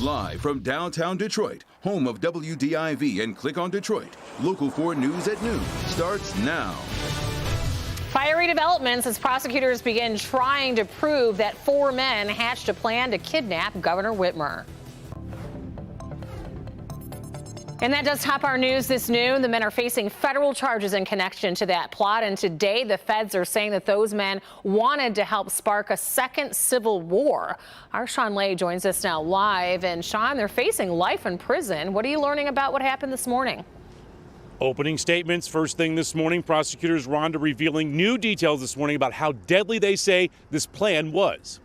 Live from downtown Detroit, home of WDIV and Click on Detroit, Local 4 News at noon starts now. Fiery developments as prosecutors begin trying to prove that 4 men hatched a plan to kidnap Governor Whitmer. And that does top our news this noon. The men are facing federal charges in connection to that plot. And today, the feds are saying that those men wanted to help spark a second civil war. Our Sean Lay joins us now live. And Sean, they're facing life in prison. What are you learning about what happened this morning? Opening statements first thing this morning. Prosecutors Rhonda revealing new details this morning about how deadly they say this plan was.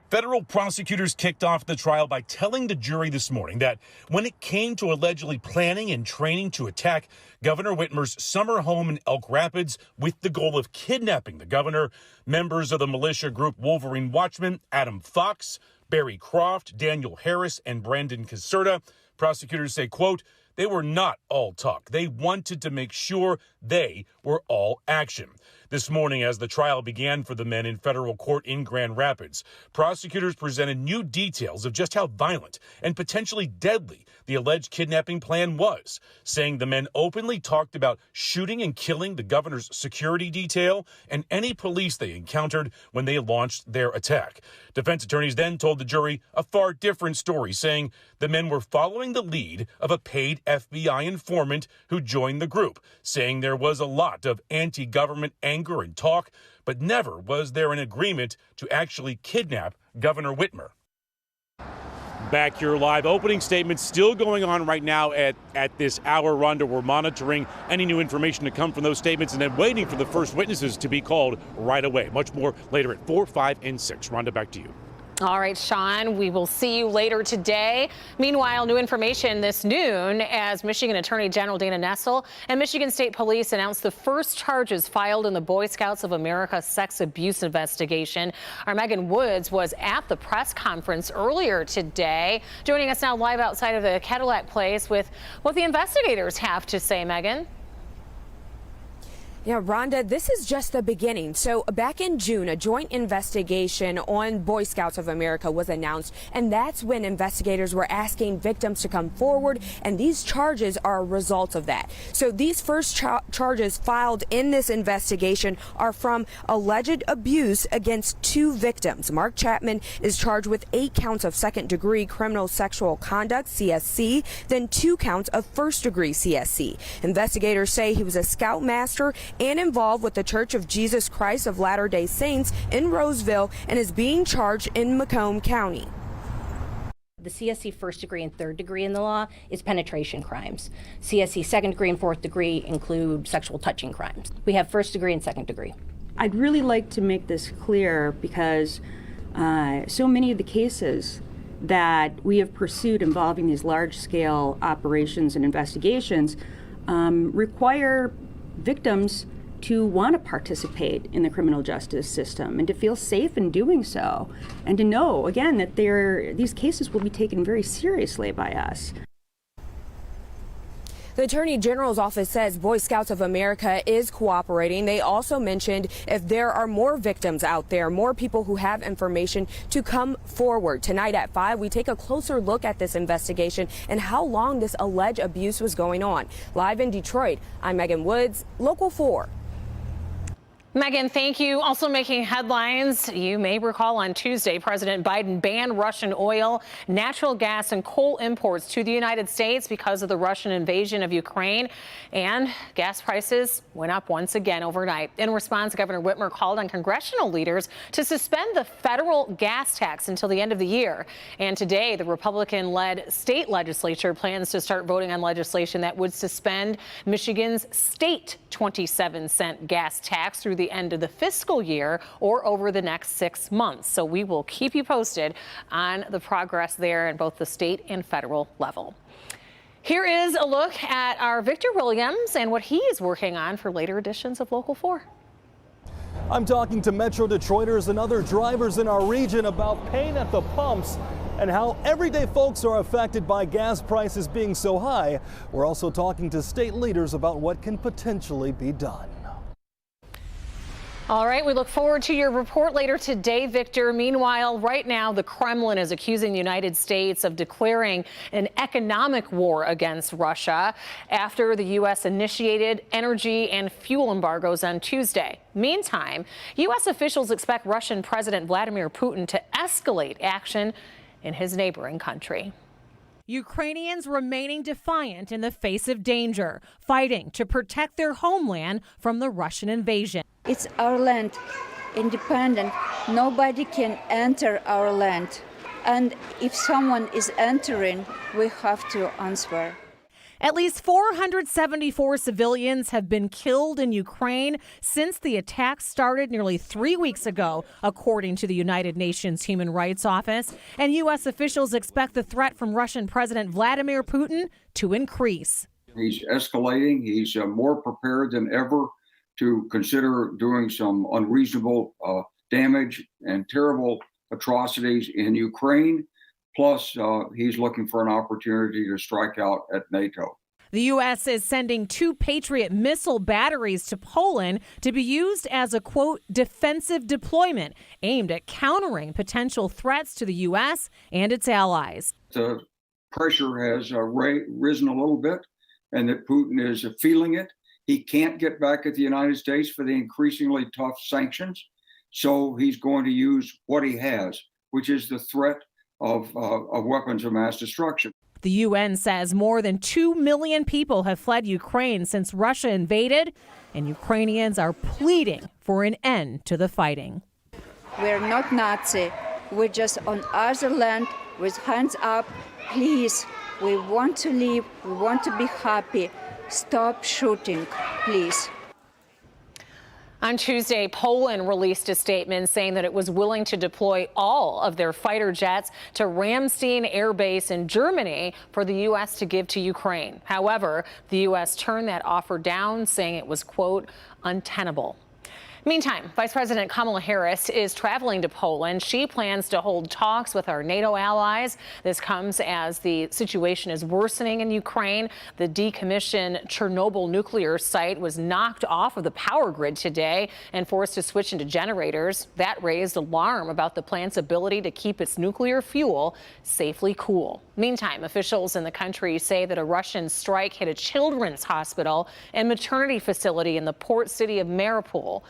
Federal prosecutors kicked off the trial by telling the jury this morning that when it came to allegedly planning and training to attack Governor Whitmer's summer home in Elk Rapids with the goal of kidnapping the governor, members of the militia group Wolverine Watchmen, Adam Fox, Barry Croft, Daniel Harris, and Brandon Caserta, prosecutors say, quote, they were not all talk. They wanted to make sure they were all action. This morning, as the trial began for the men in federal court in Grand Rapids, prosecutors presented new details of just how violent and potentially deadly the alleged kidnapping plan was, saying the men openly talked about shooting and killing the governor's security detail and any police they encountered when they launched their attack. Defense attorneys then told the jury a far different story, saying the men were following the lead of a paid FBI informant who joined the group, saying there was a lot of anti-government anger and talk, but never was there an agreement to actually kidnap Governor Whitmer. Back here live, opening statements still going on right now at this hour, Rhonda. We're monitoring any new information to come from those statements and then waiting for the first witnesses to be called right away. Much more later at 4, 5, and 6. Rhonda, back to you. All right, Sean, we will see you later today. Meanwhile, new information this noon as Michigan Attorney General Dana Nessel and Michigan State Police announced the first charges filed in the Boy Scouts of America sex abuse investigation. Our Megan Woods was at the press conference earlier today, joining us now live outside of the Cadillac Place with what the investigators have to say. Megan. Yeah, Rhonda, this is just the beginning. So back in June, a joint investigation on Boy Scouts of America was announced, and that's when investigators were asking victims to come forward, and these charges are a result of that. So these first charges filed in this investigation are from alleged abuse against 2 victims. Mark Chapman is charged with 8 counts of second-degree criminal sexual conduct, CSC, then 2 counts of first-degree CSC. Investigators say he was a scoutmaster and involved with the Church of Jesus Christ of Latter-day Saints in Roseville and is being charged in Macomb County. The CSC first degree and third degree in the law is penetration crimes. CSC second degree and fourth degree include sexual touching crimes. We have first degree and second degree. I'd really like to make this clear because so many of the cases that we have pursued involving these large-scale operations and investigations require victims to want to participate in the criminal justice system and to feel safe in doing so, and to know, again, that these cases will be taken very seriously by us. The Attorney General's office says Boy Scouts of America is cooperating. They also mentioned if there are more victims out there, more people who have information, to come forward. Tonight at 5, we take a closer look at this investigation and how long this alleged abuse was going on. Live in Detroit, I'm Megan Woods, Local 4. Megan, thank you. Also making headlines, you may recall on Tuesday, President Biden banned Russian oil, natural gas, and coal imports to the United States because of the Russian invasion of Ukraine. And gas prices went up once again overnight. In response, Governor Whitmer called on congressional leaders to suspend the federal gas tax until the end of the year. And today, the Republican-led state legislature plans to start voting on legislation that would suspend Michigan's state 27-cent gas tax through the end of the fiscal year or over the next 6 months. So we will keep you posted on the progress there at both the state and federal level. Here is a look at our Victor Williams and what he is working on for later editions of Local 4. I'm talking to Metro Detroiters and other drivers in our region about pain at the pumps and how everyday folks are affected by gas prices being so high. We're also talking to state leaders about what can potentially be done. All right, we look forward to your report later today, Victor. Meanwhile, right now, the Kremlin is accusing the United States of declaring an economic war against Russia after the U.S. initiated energy and fuel embargoes on Tuesday. Meantime, U.S. officials expect Russian President Vladimir Putin to escalate action in his neighboring country. Ukrainians remaining defiant in the face of danger, fighting to protect their homeland from the Russian invasion. It's our land, independent. Nobody can enter our land. And if someone is entering, we have to answer. At least 474 civilians have been killed in Ukraine since the attack started nearly 3 weeks ago, according to the United Nations Human Rights Office. And U.S. officials expect the threat from Russian President Vladimir Putin to increase. He's escalating. He's more prepared than ever to consider doing some unreasonable damage and terrible atrocities in Ukraine. Plus, he's looking for an opportunity to strike out at NATO. The U.S. is sending 2 Patriot missile batteries to Poland to be used as a, quote, defensive deployment aimed at countering potential threats to the U.S. and its allies. The pressure has risen a little bit, and that Putin is feeling it. He can't get back at the United States for the increasingly tough sanctions, so he's going to use what he has, which is the threat of weapons of mass destruction. The UN says more than 2 million people have fled Ukraine since Russia invaded, and Ukrainians are pleading for an end to the fighting. We're not Nazi. We're just on other land with hands up. Please, we want to live. We want to be happy. Stop shooting, please. On Tuesday, Poland released a statement saying that it was willing to deploy all of their fighter jets to Ramstein Air Base in Germany for the U.S. to give to Ukraine. However, the U.S. turned that offer down, saying it was, quote, untenable. Meantime, Vice President Kamala Harris is traveling to Poland. She plans to hold talks with our NATO allies. This comes as the situation is worsening in Ukraine. The decommissioned Chernobyl nuclear site was knocked off of the power grid today and forced to switch into generators. That raised alarm about the plant's ability to keep its nuclear fuel safely cool. Meantime, officials in the country say that a Russian strike hit a children's hospital and maternity facility in the port city of Mariupol.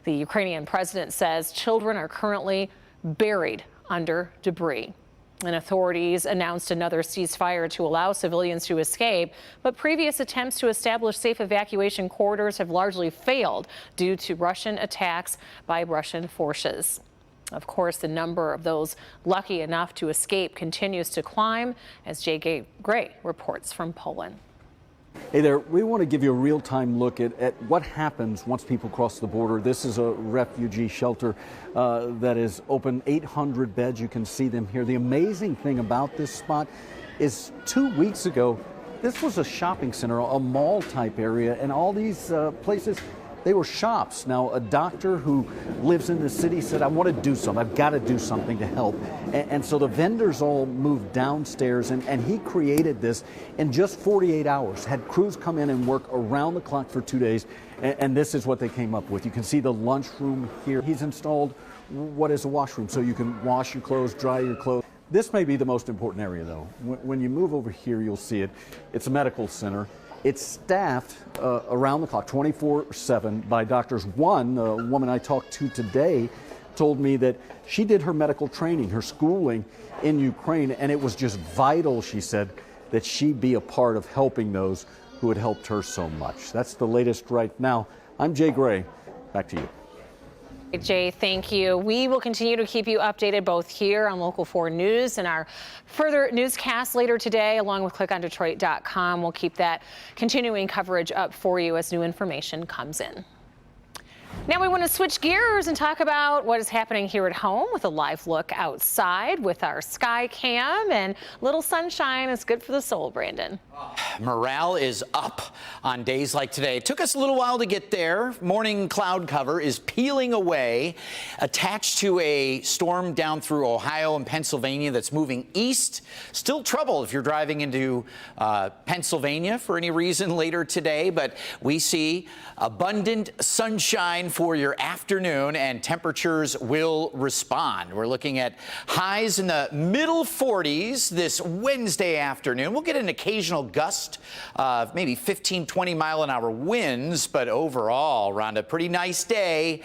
The Ukrainian president says children are currently buried under debris. And authorities announced another ceasefire to allow civilians to escape, but previous attempts to establish safe evacuation corridors have largely failed due to Russian attacks by Russian forces. Of course, the number of those lucky enough to escape continues to climb, as Jay Gray reports from Poland. Hey there, we want to give you a real-time look at what happens once people cross the border. This is a refugee shelter that is open, 800 beds. You can see them here. The amazing thing about this spot is 2 weeks ago, this was a shopping center, a mall-type area, and all these places, they were shops. Now, a doctor who lives in the city said, I want to do something. I've got to do something to help. And so the vendors all moved downstairs, and he created this in just 48 hours, had crews come in and work around the clock for 2 days, and this is what they came up with. You can see the lunchroom here. He's installed what is a washroom, so you can wash your clothes, dry your clothes. This may be the most important area, though. When you move over here, you'll see it. It's a medical center. It's staffed around the clock, 24/7, by doctors. One, the woman I talked to today, told me that she did her medical training, her schooling in Ukraine, and it was just vital, she said, that she be a part of helping those who had helped her so much. That's the latest right now. I'm Jay Gray. Back to you. Jay, thank you. We will continue to keep you updated both here on Local 4 News and our further newscasts later today, along with clickondetroit.com. We'll keep that continuing coverage up for you as new information comes in. Now we want to switch gears and talk about what is happening here at home with a live look outside with our sky cam, and little sunshine is good for the soul, Brandon. Morale is up on days like today. It took us a little while to get there. Morning cloud cover is peeling away, attached to a storm down through Ohio and Pennsylvania that's moving east. Still trouble if you're driving into Pennsylvania for any reason later today, but we see abundant sunshine for your afternoon, and temperatures will respond. We're looking at highs in the middle 40s this Wednesday afternoon. We'll get an occasional gust of maybe 15, 20 mile an hour winds, but overall, Rhonda, pretty nice day.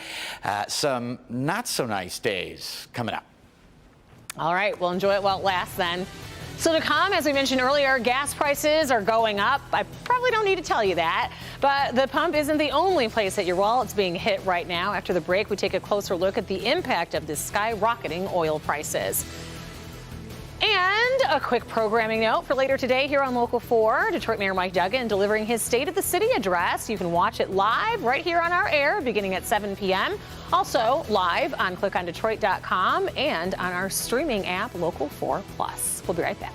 Some not so nice days coming up. All right, we'll enjoy it while it lasts then. So to come, as we mentioned earlier, gas prices are going up. I probably don't need to tell you that, but the pump isn't the only place that your wallet's being hit right now. After the break, we take a closer look at the impact of the skyrocketing oil prices. And a quick programming note for later today here on Local 4, Detroit Mayor Mike Duggan delivering his State of the City address. You can watch it live right here on our air beginning at 7 p.m. Also live on clickondetroit.com and on our streaming app, Local 4 Plus. We'll be right back.